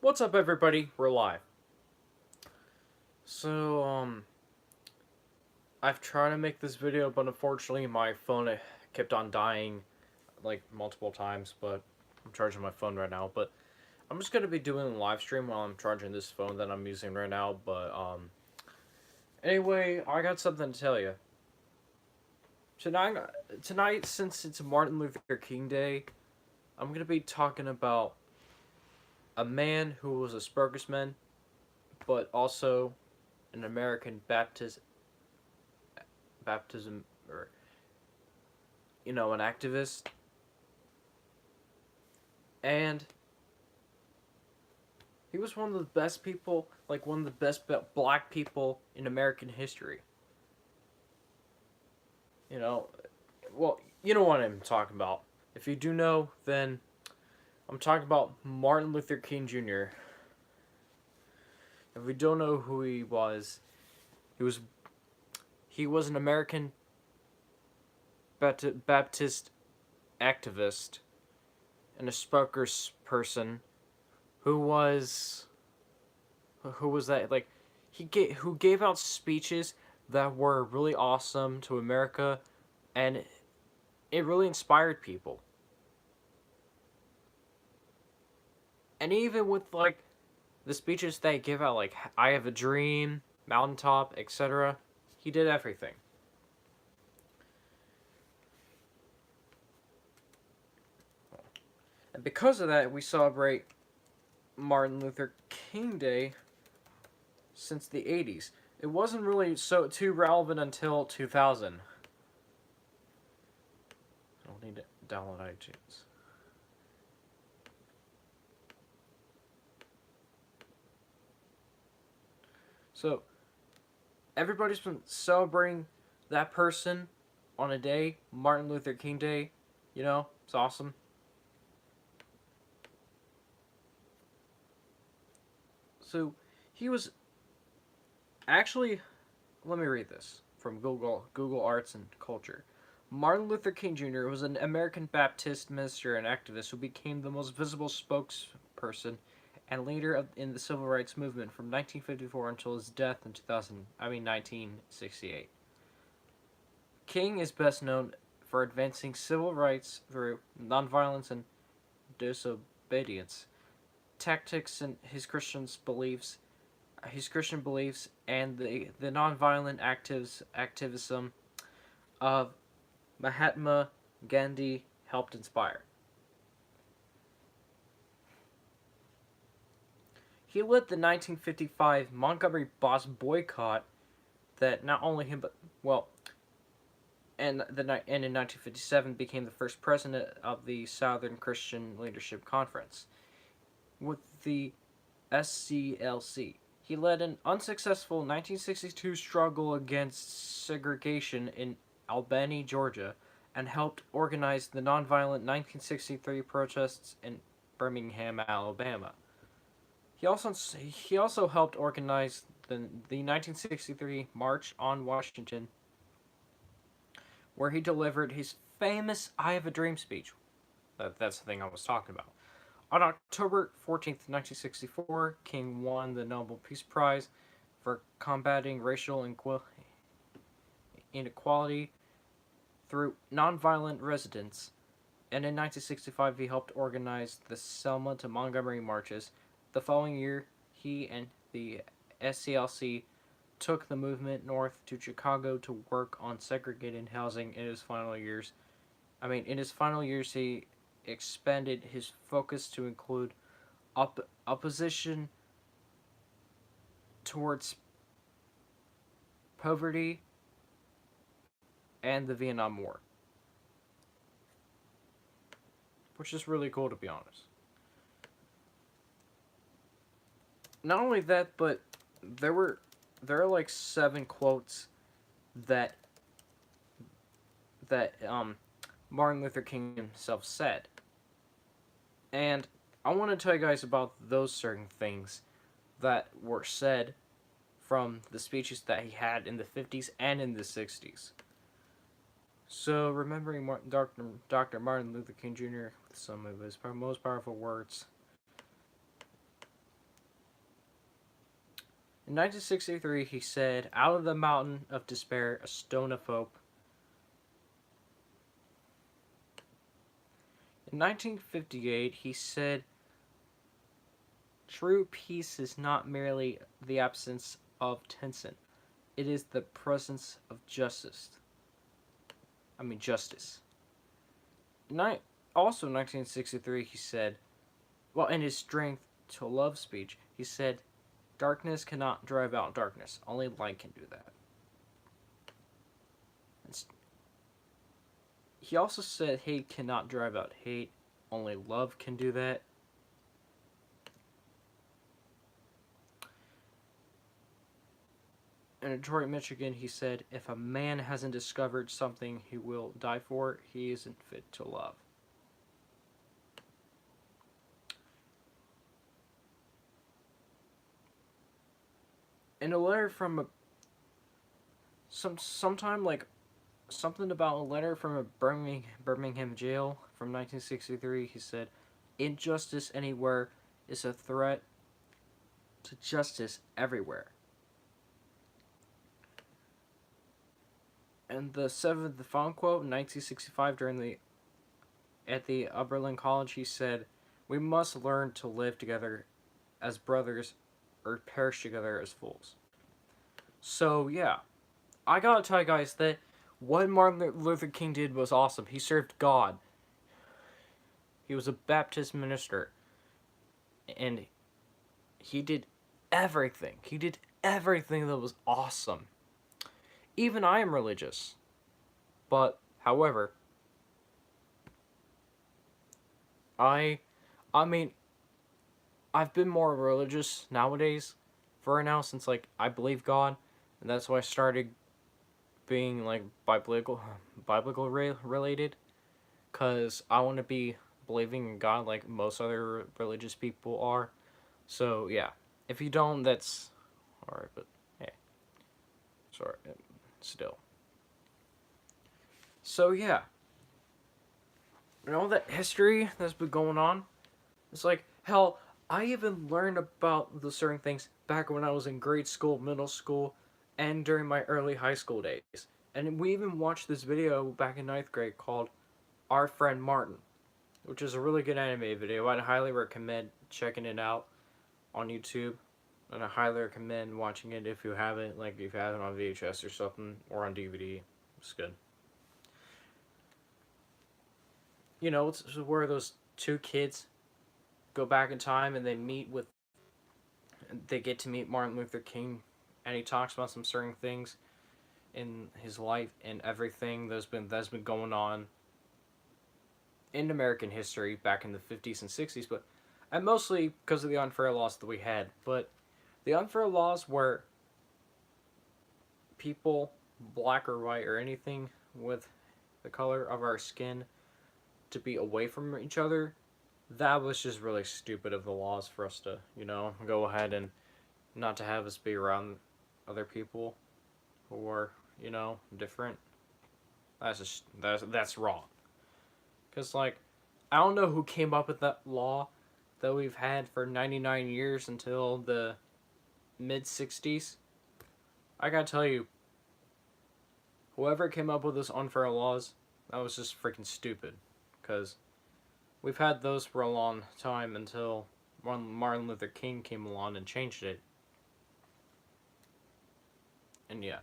What's up, everybody? We're live. So, I've tried to make this video, but unfortunately my phone kept on dying, like, multiple times, but I'm charging my phone right now, but I'm just gonna be doing a live stream while I'm charging this phone that I'm using right now, but, anyway, I got something to tell you. Tonight, tonight, since it's Martin Luther King Day, I'm gonna be talking about a man who was a spokesman, but also an American baptism, or an activist, and he was one of the best people, like one of the best black people in American history. You know, well, you know what I'm talking about. If you do know, then I'm talking about Martin Luther King Jr. If we don't know who he was he was an American Baptist activist and a spokesperson who was who was that like who gave out speeches that were really awesome to America, and it really inspired people. And even with like the speeches they give out, like "I Have a Dream," "Mountaintop," etc., he did everything. And because of that, we celebrate Martin Luther King Day since the 80s. It wasn't really so too relevant until 2000. I don't need to download iTunes. So everybody's been celebrating that person on a day, Martin Luther King Day. It's awesome. So he was actually, let me read this from Google Arts and Culture. Martin Luther King Jr. was an American Baptist minister and activist who became the most visible spokesperson and leader in the civil rights movement from 1954 until his death in 1968. King is best known for advancing civil rights through nonviolence and disobedience tactics, and his Christian beliefs, and the nonviolent activism of Mahatma Gandhi helped inspire. He led the 1955 Montgomery bus boycott that not only him but well, and in 1957 became the first president of the Southern Christian Leadership Conference. With the SCLC, he led an unsuccessful 1962 struggle against segregation in Albany, Georgia, and helped organize the nonviolent 1963 protests in Birmingham, Alabama. He also helped organize the 1963 March on Washington, where he delivered his famous "I Have a Dream" speech. That's the thing I was talking about. On October 14th, 1964, King won the Nobel Peace Prize for combating racial inequality through nonviolent resistance, and in 1965 he helped organize the Selma to Montgomery marches. The following year, he and the SCLC took the movement north to Chicago to work on segregated housing in his final years. In his final years, he expanded his focus to include opposition towards poverty and the Vietnam War, which is really cool, to be honest. Not only that, but there are like 7 quotes that Martin Luther King himself said, and I want to tell you guys about those certain things that were said from the speeches that he had in the 50s and in the 60s. So, remembering Dr. Martin Luther King Jr. with some of his most powerful words. In 1963, he said, "Out of the mountain of despair, a stone of hope." In 1958, he said, "True peace is not merely the absence of tension, it is the presence of justice." Justice. Also in 1963, he said, well, in his Strength to Love speech, he said, "Darkness cannot drive out darkness. Only light can do that." He also said, "Hate cannot drive out hate. Only love can do that." In Detroit, Michigan, he said, "If a man hasn't discovered something he will die for, he isn't fit to love." In a letter from sometime like something about a letter from a Birmingham jail from 1963, he said, "Injustice anywhere is a threat to justice everywhere." And the final quote in 1965 at the Oberlin College, he said, "We must learn to live together as brothers or perish together as fools." So yeah, I gotta tell you guys that what Martin Luther King did was awesome. He served God. He was a Baptist minister, and he did everything. He did everything that was awesome. Even I am religious, but however, I, I mean, I've been more religious nowadays, for now, since like I believe God, and that's why I started being like biblical related, cause I want to be believing in God like most other religious people are. So yeah, if you don't, that's alright. But hey, sorry, still. So yeah, all that history that's been going on. It's like hell. I even learned about the certain things back when I was in grade school, middle school, and during my early high school days. And we even watched this video back in ninth grade called "Our Friend Martin," which is a really good anime video. I'd highly recommend checking it out on YouTube, and I highly recommend watching it if you haven't, like if you have it on VHS or something, or on DVD. It's good. It's where those two kids go back in time and they get to meet Martin Luther King, and he talks about some certain things in his life and everything that's been going on in American history back in the 50s and 60s, but and mostly because of the unfair laws that we had. But the unfair laws where people, black or white or anything with the color of our skin, to be away from each other, that was just really stupid of the laws for us to, go ahead and not to have us be around other people who are, different. That's wrong. Cause like, I don't know who came up with that law that we've had for 99 years until the mid 60s. I gotta tell you, whoever came up with this unfair laws, that was just freaking stupid. Cause we've had those for a long time until Martin Luther King came along and changed it. And yeah,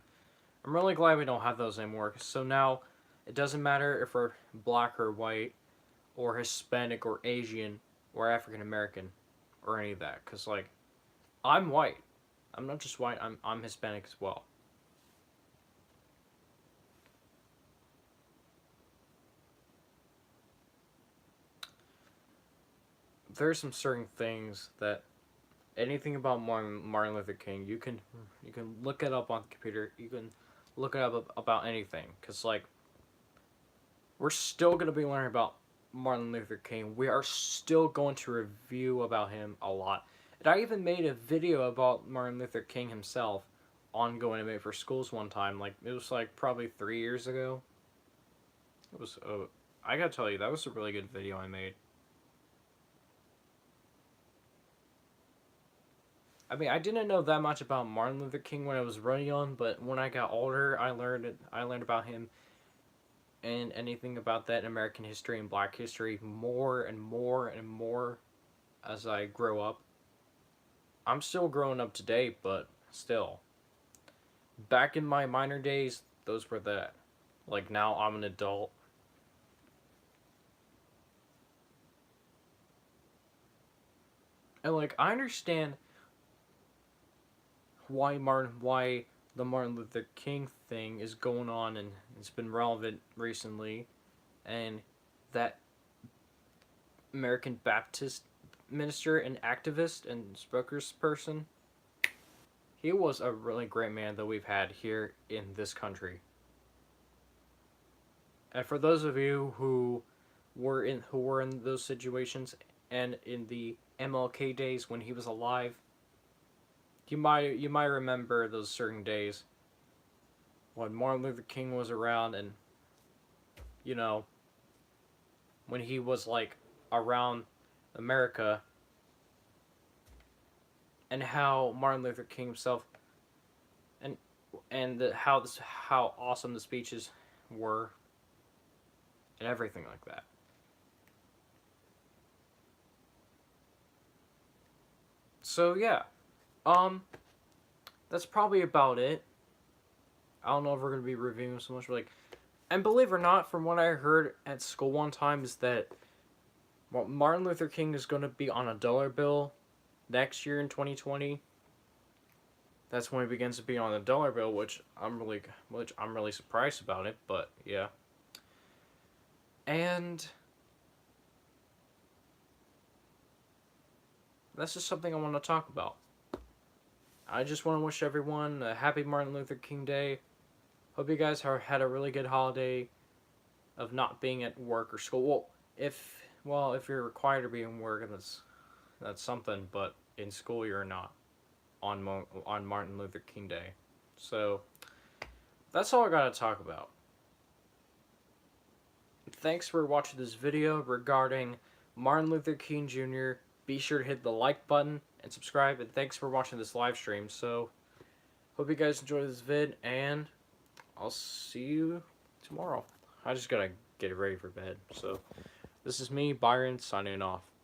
I'm really glad we don't have those anymore. So now, it doesn't matter if we're black or white, or Hispanic or Asian, or African American, or any of that. Cause like, I'm white. I'm not just white. I'm Hispanic as well. There's some certain things that anything about Martin Luther King, you can look it up on the computer. You can look it up about anything, cause like we're still gonna be learning about Martin Luther King. We are still going to review about him a lot. And I even made a video about Martin Luther King himself on Going to Make for Schools one time. Like it was like probably 3 years ago. It was. I gotta tell you, that was a really good video I made. I mean, I didn't know that much about Martin Luther King when I was really young, but when I got older, I learned about him and anything about that in American history and Black history more and more and more as I grow up. I'm still growing up today, but still. Back in my minor days, those were that. Like now I'm an adult. And like I understand why the Martin Luther King thing is going on and it's been relevant recently, and that American Baptist minister and activist and spokesperson, he was a really great man that we've had here in this country. And for those of you who were in those situations and in the MLK days when he was alive, you might remember those certain days when Martin Luther King was around, and you know when he was like around America, and how Martin Luther King himself and how awesome the speeches were and everything like that. So yeah, um, that's probably about it. I don't know if we're gonna be reviewing so much, but like, and believe it or not, from what I heard at school one time is that Martin Luther King is gonna be on a dollar bill next year in 2020. That's when he begins to be on the dollar bill, which I'm really surprised about it. But yeah, and that's just something I want to talk about. I just want to wish everyone a happy Martin Luther King Day. Hope you guys had a really good holiday of not being at work or school. If you're required to be in work, and that's something. But in school, you're not on Martin Luther King Day. So that's all I gotta talk about. Thanks for watching this video regarding Martin Luther King Jr. Be sure to hit the like button and subscribe, and thanks for watching this live stream. So hope you guys enjoy this vid, and I'll see you tomorrow. I just gotta get ready for bed. So this is me, Byron, signing off.